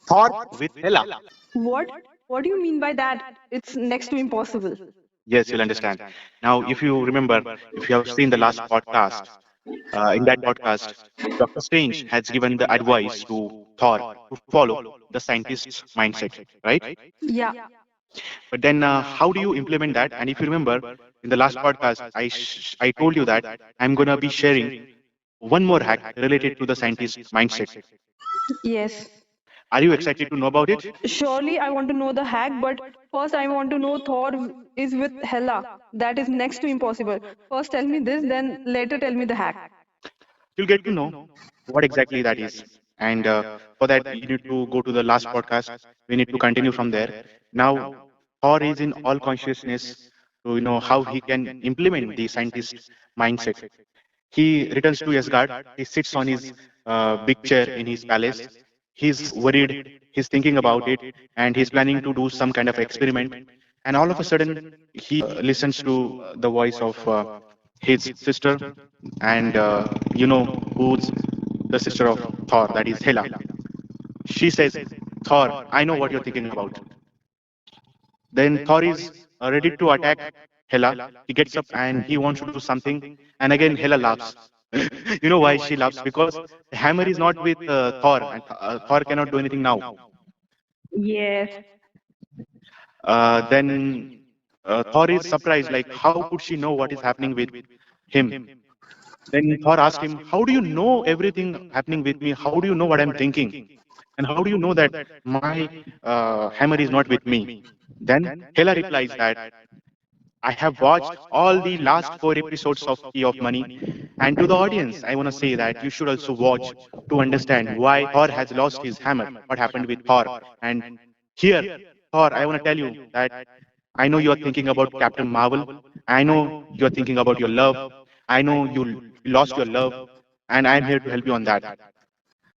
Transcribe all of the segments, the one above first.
Thor with Hela. What? What do you mean by that? It's next to impossible. Yes, you'll understand. Now, if you remember, if you have seen the last podcast, in that podcast, Dr. Strange has given the advice to Thor to follow the scientist's mindset, right? Yeah. But then, how do you implement that? And if you remember, in the last podcast, I told you that I'm gonna be sharing one more hack related to the scientist mindset. Yes. Are you excited to know about it? Surely I want to know the hack, but first I want to know Thor is with Hela. That is next to impossible. First tell me this, then later tell me the hack. You'll get to know what exactly that is. And for that, you need to go to the last podcast. We need to continue from there. Now, Thor is in all consciousness to how he can implement the scientist mindset. He returns to Asgard. He sits on his big chair in his palace. He's worried. He's thinking about it, and he's planning to do some kind of experiment. And all of a sudden, he listens to the voice of his sister, and who's the sister of Thor, that is Hela. She says, "Thor, I know what you're thinking about." Then Thor is ready to attack Hela. He gets up and he wants to do something. And again, Hela laughs. You know why she laughs? Because the hammer is not with Thor, and Thor cannot do anything now. Yes. Then Thor is surprised, like, how could she know what is happening with him? Then Thor asked him, "How do you know everything happening with me? How do you know what I'm thinking? And how do you know that my hammer is not with me?" Then Hela replies that I have watched all the last four episodes of Key of Money. And to the audience, I want to say that you should also watch to understand why Thor has lost his hammer, what happened with Thor. And here, Thor, I want to tell you that I know you are thinking about Captain Marvel. I know you are thinking about your love. I know you lost your love. And I'm here to help you on that.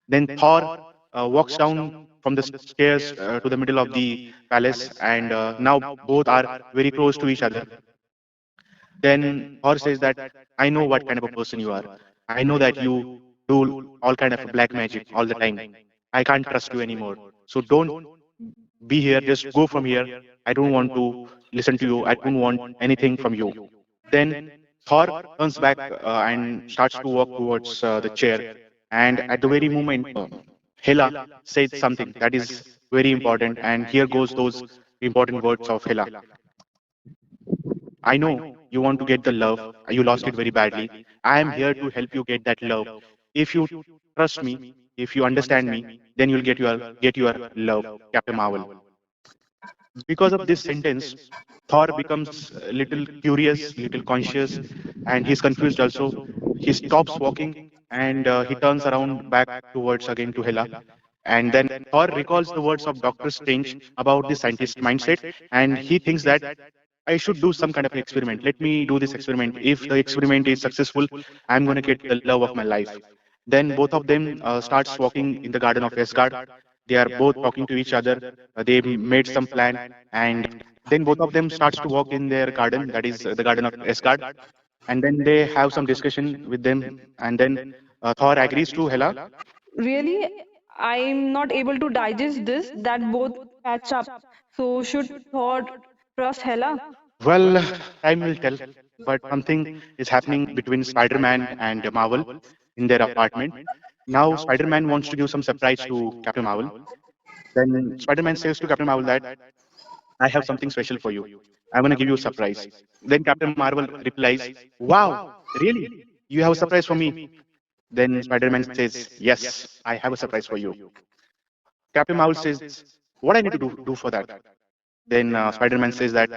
Then Thor walks down from the stairs to the middle of the palace, and now both are very close to each other. Then Thor says that I know what kind of a person you are. I know that you do all kind of black magic all the time. I can't trust you anymore. So don't be here. Just go from here. I don't want to listen to you. I don't want anything from you. Then Thor turns back and starts to walk towards the chair. And at the very moment, Hela says something that is very important. And here goes those important words of Hela. I know you want to get the love. You lost it very badly. I am here to help you get that love. If you trust me, if you understand me, then you'll get your love, Captain Marvel. Because of this sentence, Thor becomes a little curious, little conscious, and he's confused also. He stops walking and he turns around back towards again to Hela. And then Thor recalls the words of Doctor Strange about the scientist mindset, and he thinks that I should do some kind of an experiment. Let me do this experiment. If the experiment is successful, I'm going to get the love of my life. Then both of them starts walking in the garden of Asgard. They are both talking to each other. They made some plan, and then both of them starts to walk in their garden, that is the garden of Asgard. And then they have some discussion with them, and then Thor agrees to Hela. Really? I'm not able to digest this that both patch up. So should Thor trust Hela? Well, time will tell, but something is happening between Spider-Man and Marvel in their apartment. Now, Spider-Man wants to give some surprise to Captain Marvel. Then Spider-Man says to Captain Marvel that I have something special for you. I'm going to give you a surprise. Then Captain Marvel replies, "Wow, really? You have a surprise for me?" Then Spider-Man says, "Yes, I have a surprise for you." Captain Marvel says, "What I need to do for that?" Then Spider-Man says that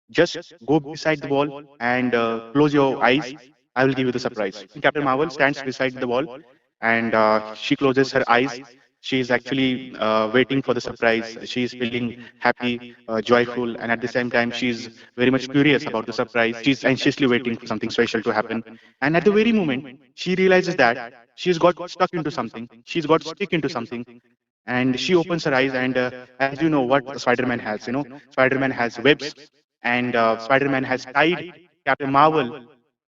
just go beside the wall and close your eyes. I will give you the surprise. Captain Marvel stands beside the wall and she closes her eyes. She is actually waiting for the surprise. She is feeling happy, joyful, and at the same time, she is very much curious about the surprise. She's anxiously waiting for something special to happen. And at the very moment, she realizes that she's got stuck into something. She's got stick into something, and she opens her eyes, and as you know what Spider-Man has, Spider-Man has webs, and Spider-Man has tied Captain Marvel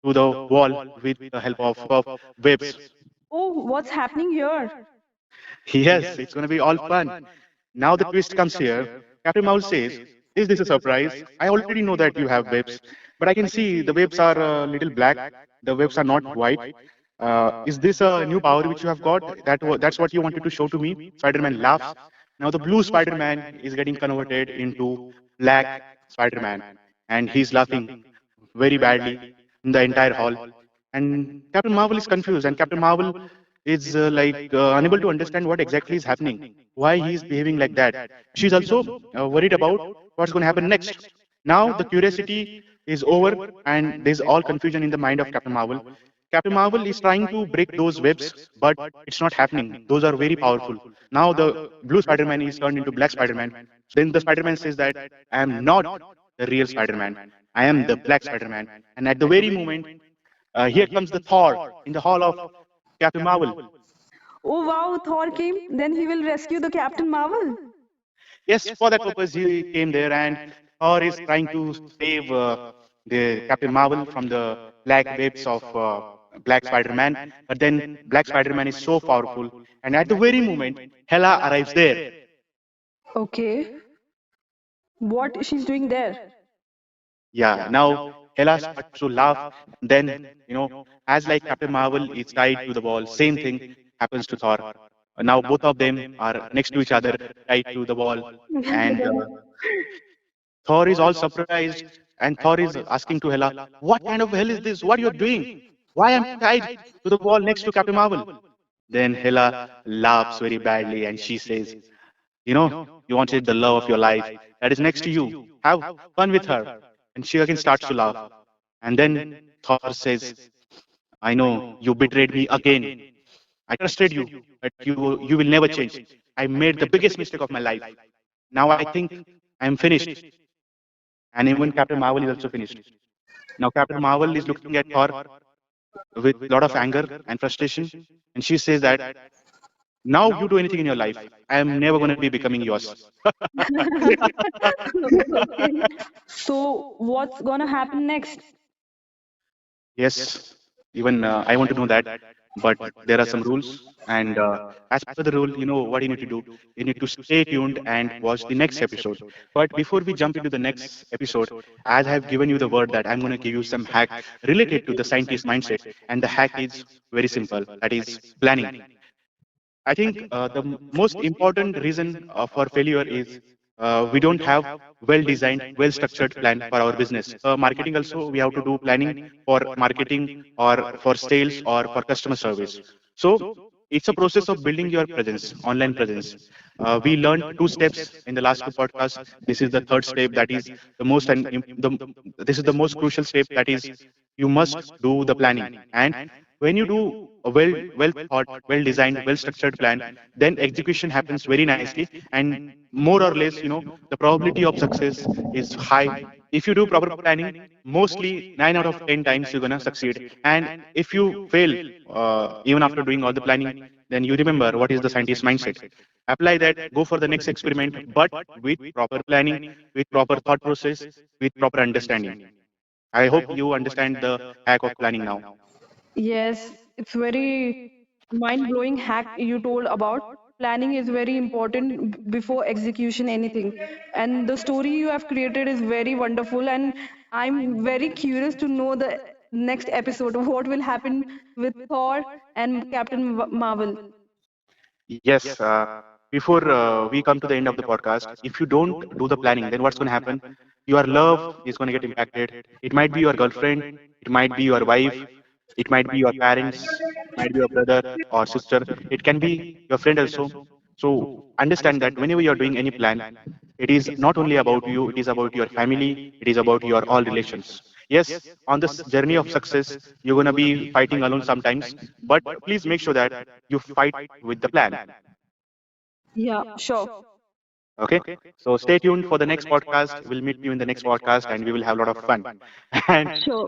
to the wall with the help of webs. Oh, what's happening here? Yes, it's going to be all fun. Now the twist comes here. Captain Marvel says, "Is this a surprise? I already know that you have webs, but I can see the webs are a little black. The webs are not white. Is this a new power which you have got? That's what you wanted to show to me?" Spider-Man laughs. Now the blue Spider-Man is getting converted into black Spider-Man, and he's laughing very badly in the entire hall. And Captain Marvel is confused, and Captain Marvel is unable to understand what exactly is happening, why he is behaving like that. She's also worried about what's going to happen next. Now the curiosity is over, and there's all confusion in the mind of Captain Marvel. Captain Marvel is trying to break those webs, but it's not happening. Those are very powerful. Now the blue Spider-Man is turned into black Spider-Man. Then the Spider-Man says that I am not the real Spider-Man. I am the black Spider-Man. And at the very moment, here comes the Thor in the hall of Captain Marvel. Oh wow, Thor came. Then he will rescue the Captain Marvel. Yes, for that purpose, he came there, and Thor is trying to save the Captain Marvel from the black webs of Black Spider-Man. But then Black Spider-Man is so powerful, and at the very moment, Hela arrives there. Okay. What she's doing there? Yeah, now Hela starts to laugh, and then as like Captain Marvel is tied to the wall, same thing happens to Thor. Now both of them are next to each other, tied to the wall, and Thor is all surprised, and Thor is asking to Hela, "What kind of hell is this? What you're doing? Why am I tied to the wall next to Captain Marvel?" Then Hela laughs very badly, and she says, "You wanted the love of your life that is next to you. Have fun with her." And she again starts to laugh. And then Thor says, "I know you betrayed me again. I trusted you, but you will never change. I made the biggest mistake of my life. Now I think I am finished." And even Captain Marvel is also finished. Now Captain Marvel is looking at Thor with a lot of anger and frustration, and she says that now you do anything in your life, I am never going to be becoming yours. Okay. So what's gonna happen next? Yes, even I want to know that, but there are some rules, and as per the rule, you know what you need to do. You need to stay tuned and watch the next episode. But before we jump into the next episode, as I have given you the word that I'm going to give you some hack related to the scientist mindset, and the hack is very simple. That is planning. I think the most important reason for failure is we don't have well-designed, well-structured plan for our business. Marketing also, we have to do planning for marketing or for sales or for customer service. So it's a process of building your presence, online presence. We learned two steps in the last two podcasts. This is the third step. That is the most and this is the most crucial step. That is you must do the planning. And when you do a well thought, well designed, well structured plan, then execution happens very nicely, and more or less, the probability of success is high. If you do proper planning, mostly 9 out of 10 times you're gonna succeed. And if you fail, even after doing all the planning, then you remember what is the scientist mindset. Apply that, go for the next experiment, but with proper planning, with proper thought process, with proper understanding. I hope you understand the hack of planning now. Yes, it's very mind-blowing hack you told about. Planning is very important before execution anything. And the story you have created is very wonderful, and I'm very curious to know the next episode, what will happen with Thor and Captain Marvel. Yes. Before we come to the end of the podcast, if you don't do the planning, then what's going to happen? Your love is going to get impacted. It might be your girlfriend, it might be your wife, it might be your parents, it might be your brother or sister, it can be your friend also. So understand that whenever you're doing any plan, it is not only about you, it is about your family, it is about your all relations. Yes, on this journey of success, you're going to be fighting alone sometimes, but please make sure that you fight with the plan. Yeah, sure. Okay, so stay tuned for the next podcast. We'll meet you in the next podcast, and we will have a lot of fun. And Sure.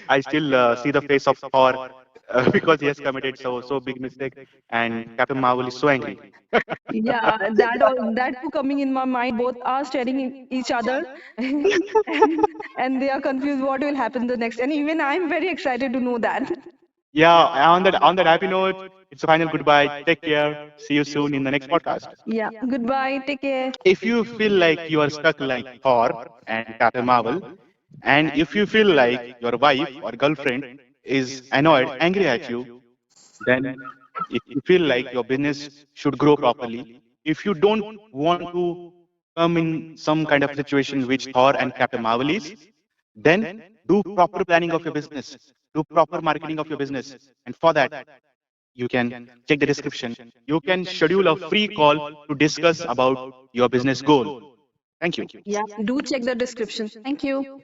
I still see the face of Thor because he has committed so big mistake, and Captain Marvel is so angry. Yeah, that too coming in my mind. Both are staring in each other, and they are confused what will happen the next. And even I'm very excited to know that. Yeah, on that happy note, it's a final goodbye. Take care. See you soon in the next podcast. Yeah. Goodbye. Take care. If you feel like you are stuck like Thor and Captain Marvel, and if you feel like your wife or girlfriend is annoyed, angry at you, then if you feel like your business should grow properly, if you don't want to come in some kind of situation which Thor and Captain Marvel is, then do proper planning of your business, do proper marketing of your business. And for that, you can check the description. You can schedule a free call to discuss about your business goal. Thank you. Yeah. Do check the description. Thank you.